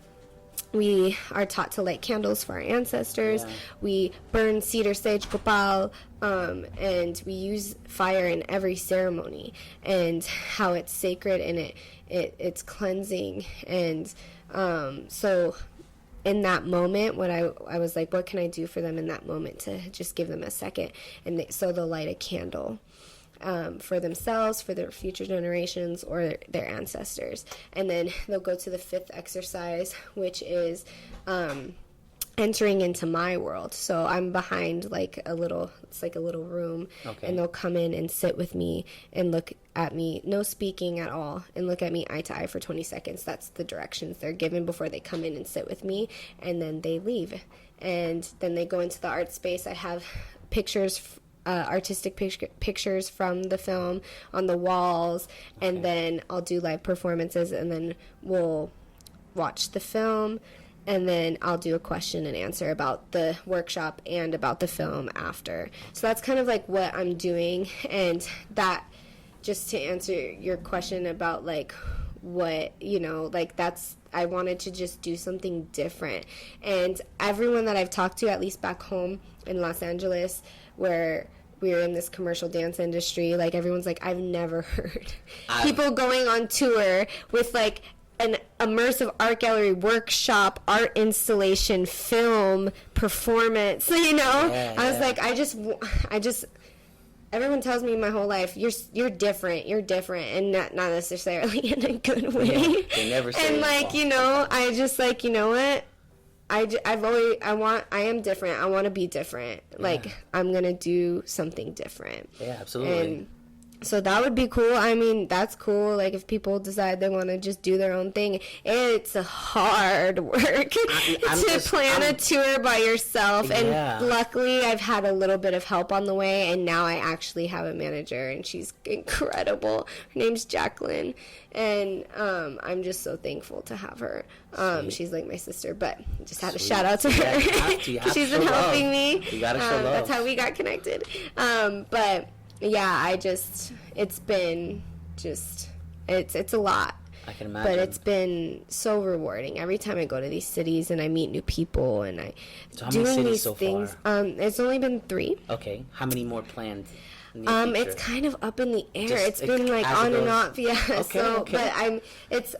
are taught to light candles for our ancestors. Yeah. We burn cedar, sage, copal, and we use fire in every ceremony, and how it's sacred and it's cleansing. And so in that moment, when I was like, what can I do for them in that moment to just give them a second? And so they'll light a candle. For themselves, for their future generations, or their ancestors. And then they'll go to the fifth exercise, which is entering into my world. So I'm behind it's like a little room, and they'll come in and sit with me and look at me, no speaking at all, and look at me eye to eye for 20 seconds. That's the directions they're given before they come in and sit with me, and then they leave. And then they go into the art space. I have pictures, artistic pictures from the film on the walls, and then I'll do live performances, and then we'll watch the film, and then I'll do a question and answer about the workshop and about the film after. So that's kind of like what I'm doing. And that, just to answer your question about like what, that's, I wanted to just do something different. And everyone that I've talked to, at least back home in Los Angeles, where we were in this commercial dance industry, like, everyone's like, I've never heard people going on tour with like an immersive art gallery workshop, art installation, film, performance, I was like, I just everyone tells me my whole life, you're different, and not necessarily in a good way. Yeah, they never say and like, I just like, what? I am different. I want to be different. Yeah. Like, I'm going to do something different. Yeah, absolutely. And so that would be cool. I mean, that's cool. Like, if people decide they want to just do their own thing, it's a hard work to plan a tour by yourself. Yeah. And luckily, I've had a little bit of help on the way, and now I actually have a manager, and she's incredible. Her name's Jacqueline, and I'm just so thankful to have her. She's like my sister, but just had to shout out to her. You have She's been helping me. You gotta show love. That's how we got connected. But yeah, it's been just, it's a lot. I can imagine. But it's been so rewarding. Every time I go to these cities and I meet new people and So how many cities so far? It's only been 3. Okay. How many more planned? It's kind of up in the air. It's been like on and off, yeah. Okay, but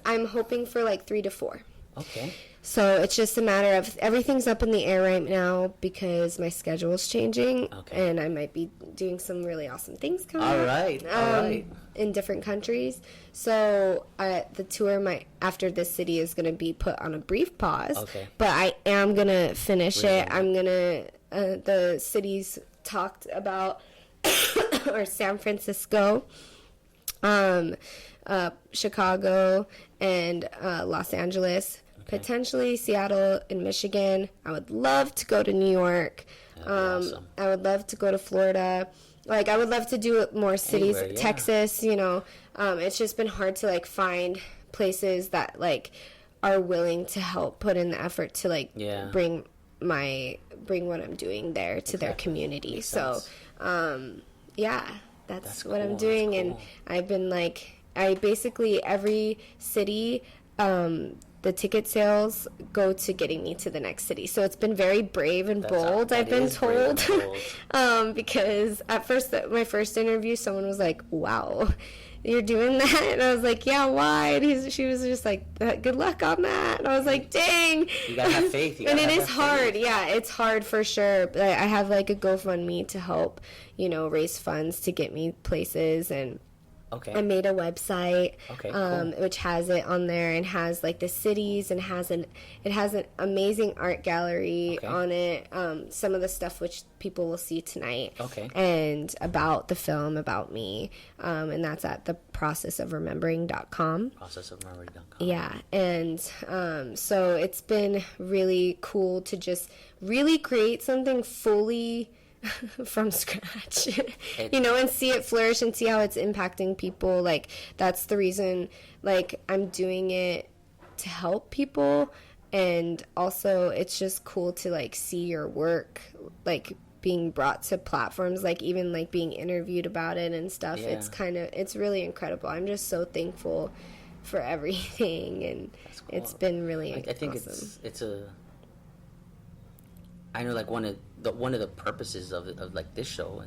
I'm hoping for like 3 to 4. Okay. So it's just a matter of, everything's up in the air right now because my schedule is changing, and I might be doing some really awesome things coming up. All right. In different countries. So the tour after this city is going to be put on a brief pause. Okay. But I am going to finish it. I'm going to, the cities talked about or San Francisco, Chicago, and Los Angeles. Potentially Seattle and Michigan. I would love to go to New York. Awesome. I would love to go to Florida. Like, I would love to do more cities. Anywhere, yeah. Texas, it's just been hard to like find places that like are willing to help put in the effort to like bring what I'm doing there to their community. Makes sense. That's what cool. I'm doing. Cool. And I've been like, basically every city, the ticket sales go to getting me to the next city. So it's been very brave and bold, I've been told. Because at first, my first interview, someone was like, wow, you're doing that? And I was like, yeah, why? And she was just like, good luck on that. And I was like, dang. You gotta have faith. And it is hard. Yeah, it's hard for sure. But I have like a GoFundMe to help, raise funds to get me places. And Okay. I made a website, Okay, cool. which has it on there and has like the cities and it has an amazing art gallery Okay. on it. Some of the stuff which people will see tonight. Okay. And about the film, about me, and that's at theprocessofremembering.com. Processofmemory.com. Yeah, and so it's been really cool to just really create something fully from scratch, and see it flourish and see how it's impacting people. Like, that's the reason, like, I'm doing it to help people, and also it's just cool to, like, see your work, like, being brought to platforms, like, even, like, being interviewed about it and stuff. Yeah. It's really incredible. I'm just so thankful for everything, and Cool. it's been really I think awesome. I know, like, one of the purposes of like this show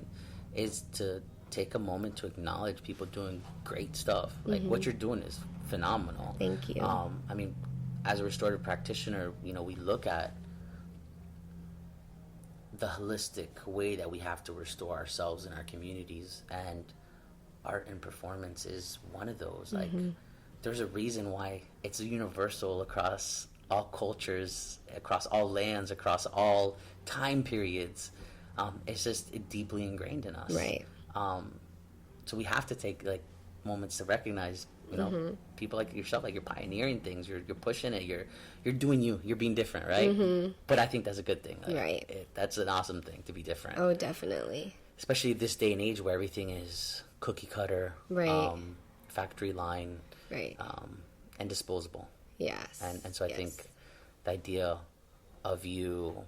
is to take a moment to acknowledge people doing great stuff. Like, what you're doing is phenomenal. Thank you. I mean, as a restorative practitioner, we look at the holistic way that we have to restore ourselves and our communities, and art and performance is one of those. Like, there's a reason why it's universal across all cultures, across all lands, across all time periods. It's just deeply ingrained in us. Right. So we have to take, like, moments to recognize, people like yourself, like, you're pioneering things, you're pushing it, you're doing you're being different, right? But I think that's a good thing. Like, Right. That's an awesome thing, to be different. Oh, definitely. Especially this day and age where everything is cookie cutter, Right. Factory line, Right. and disposable. Yes. And so I Yes. think the idea of you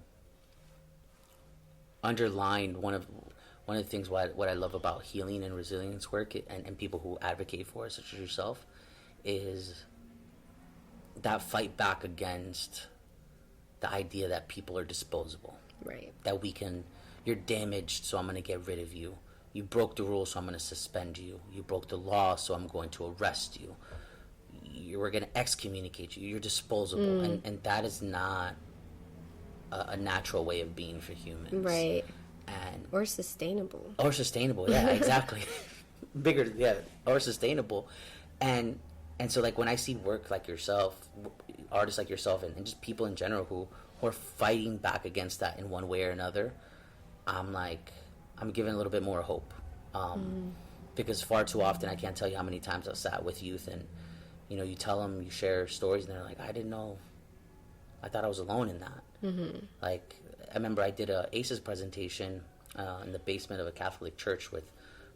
underlined one of the things what I love about healing and resilience work, and people who advocate for it, such as yourself, is that fight back against the idea that people are disposable. Right. That you're damaged, so I'm going to get rid of you. You broke the rules, so I'm going to suspend you. You broke the law, so I'm going to arrest you. We're going to excommunicate you. You're disposable. And that is not a natural way of being for humans. Right. Or sustainable. Or sustainable, yeah, exactly. Bigger, yeah, or sustainable. And so, like, when I see work like yourself, artists like yourself, and just people in general who are fighting back against that in one way or another, I'm giving a little bit more hope. Because far too often, I can't tell you how many times I've sat with youth and, you tell them, you share stories, and they're like, I didn't know. I thought I was alone in that. Like, I remember I did a ACEs presentation in the basement of a Catholic church with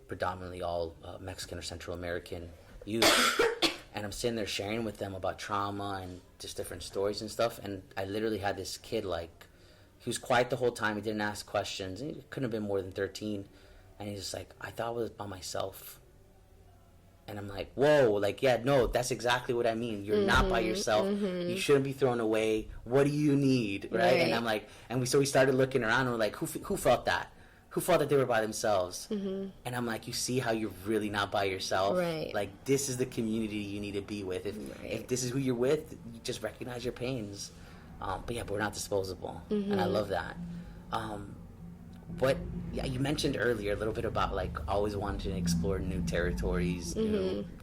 predominantly all Mexican or Central American youth. And I'm sitting there sharing with them about trauma and just different stories and stuff. And I literally had this kid, like, he was quiet the whole time. He didn't ask questions. He couldn't have been more than 13. And he's just like, I thought I was by myself. And I'm like, whoa, like, yeah, no, that's exactly what I mean. You're not by yourself. You shouldn't be thrown away. What do you need, right? And I'm like, so we started looking around, and we're like, who felt that? Who felt that they were by themselves? And I'm like, you see how you're really not by yourself? Right. Like, this is the community you need to be with. If this is who you're with, you just recognize your pains. But we're not disposable. And I love that. But yeah, you mentioned earlier a little bit about, like, always wanting to explore new territories,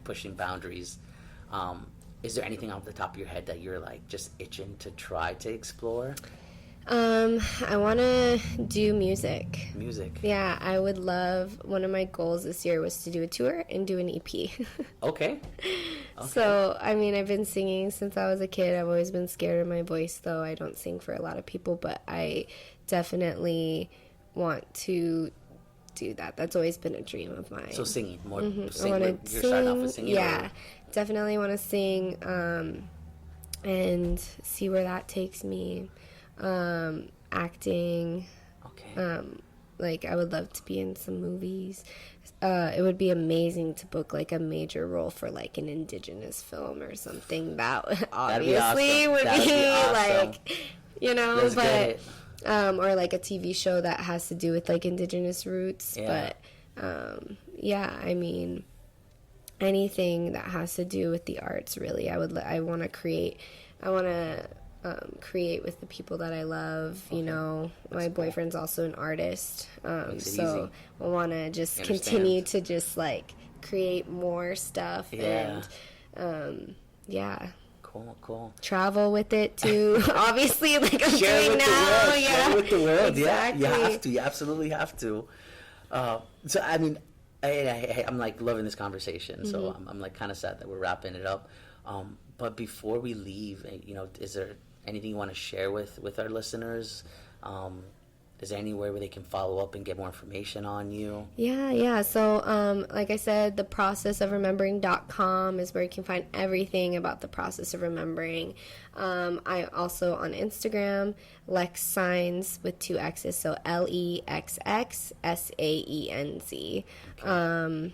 pushing boundaries. Is there anything off the top of your head that you're, like, just itching to try to explore? I want to do music. Music. Yeah, I would love, one of my goals this year was to do a tour and do an EP. Okay. So, I mean, I've been singing since I was a kid. I've always been scared of my voice, though. I don't sing for a lot of people, but I definitely want to do that. That's always been a dream of mine. So singing more. I want to You're starting off with sing. singing. Yeah, definitely want to sing, and see where that takes me. Acting. Okay. Like, I would love to be in some movies. It would be amazing to book, like, a major role for, like, an indigenous film or something. That obviously awesome. would That'd be awesome. like, Let's get it. or like a TV show that has to do with, like, indigenous roots. Yeah. But yeah, I mean, anything that has to do with the arts, really. I want to create with the people that I love. My boyfriend's also an artist, so easy. I want to just Understand. continue to just, like, create more stuff. Yeah. And yeah. Cool. Travel with it too. Obviously, like I'm Share doing with now. the world. Yeah, Share with the world. exactly. Yeah, you have to. You absolutely have to. So I mean, I'm like loving this conversation. So I'm like kind of sad that we're wrapping it up. But before we leave, is there anything you want to share with our listeners? Is there anywhere where they can follow up and get more information on you? Yeah. So, like I said, the processofremembering.com is where you can find everything about the process of remembering. I also on Instagram, Lex Saenz with 2 X's, so LEXXSAENZ. Okay.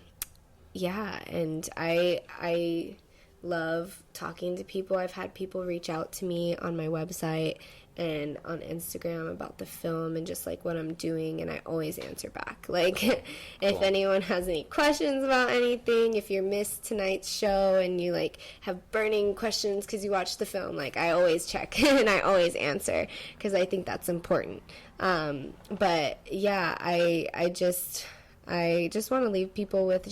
Yeah, and I love talking to people. I've had people reach out to me on my website and on Instagram about the film and just like what I'm doing, and I always answer back. Like if Cool. anyone has any questions about anything, if you missed tonight's show and you like have burning questions because you watched the film, like I always check and I always answer because I think that's important. But yeah, I just want to leave people with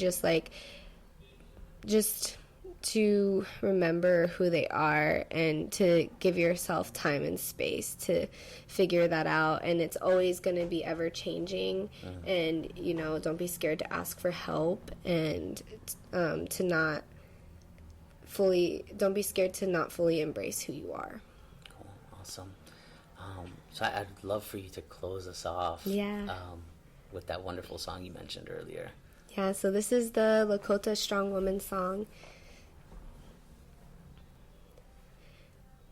just to remember who they are and to give yourself time and space to figure that out. And it's always going to be ever changing. And, don't be scared to ask for help and don't be scared to not fully embrace who you are. Cool. Awesome. So I'd love for you to close us off. Yeah. With that wonderful song you mentioned earlier. Yeah, so this is the Lakota Strong Woman song.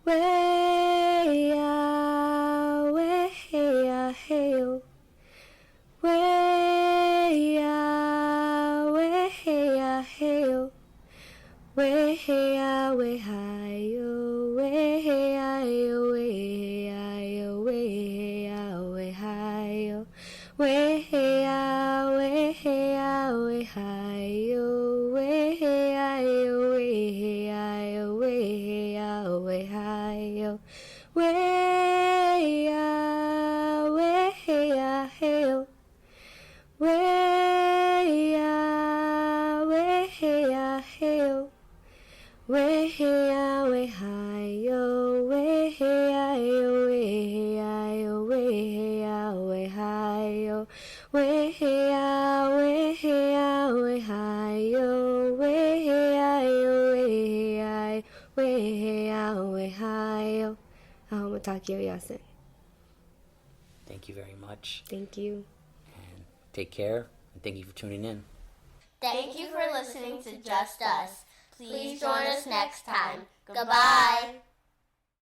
Way-ya, way-ya, hey-yo. Way-ya, way-ya, hey-yo. Way-ya, way-hi-yo. Way-ya-yo, way-ya-yo, way-ya, way-hi-yo. Way-ya, way-ya, way-hi-yo. Way-ya-yo, way-ya-yo, way-ya, way-hi-yo. Way-ya, way-ya, hey-yo. Way-ya, way-ya, hey-yo. Way-ya, way-hi-yo. Way-ya-yo, way-ya-yo, way-ya, way-hi-yo. Way-ya, way-ya, way-hi-yo. Way-ya-yo, way-ya, way-ya, way-hi-yo. Ahomatakiyo yasin. Thank you very much. Thank you. And take care. And thank you for tuning in. Thank you for listening to Just Us. Please join us next time. Goodbye.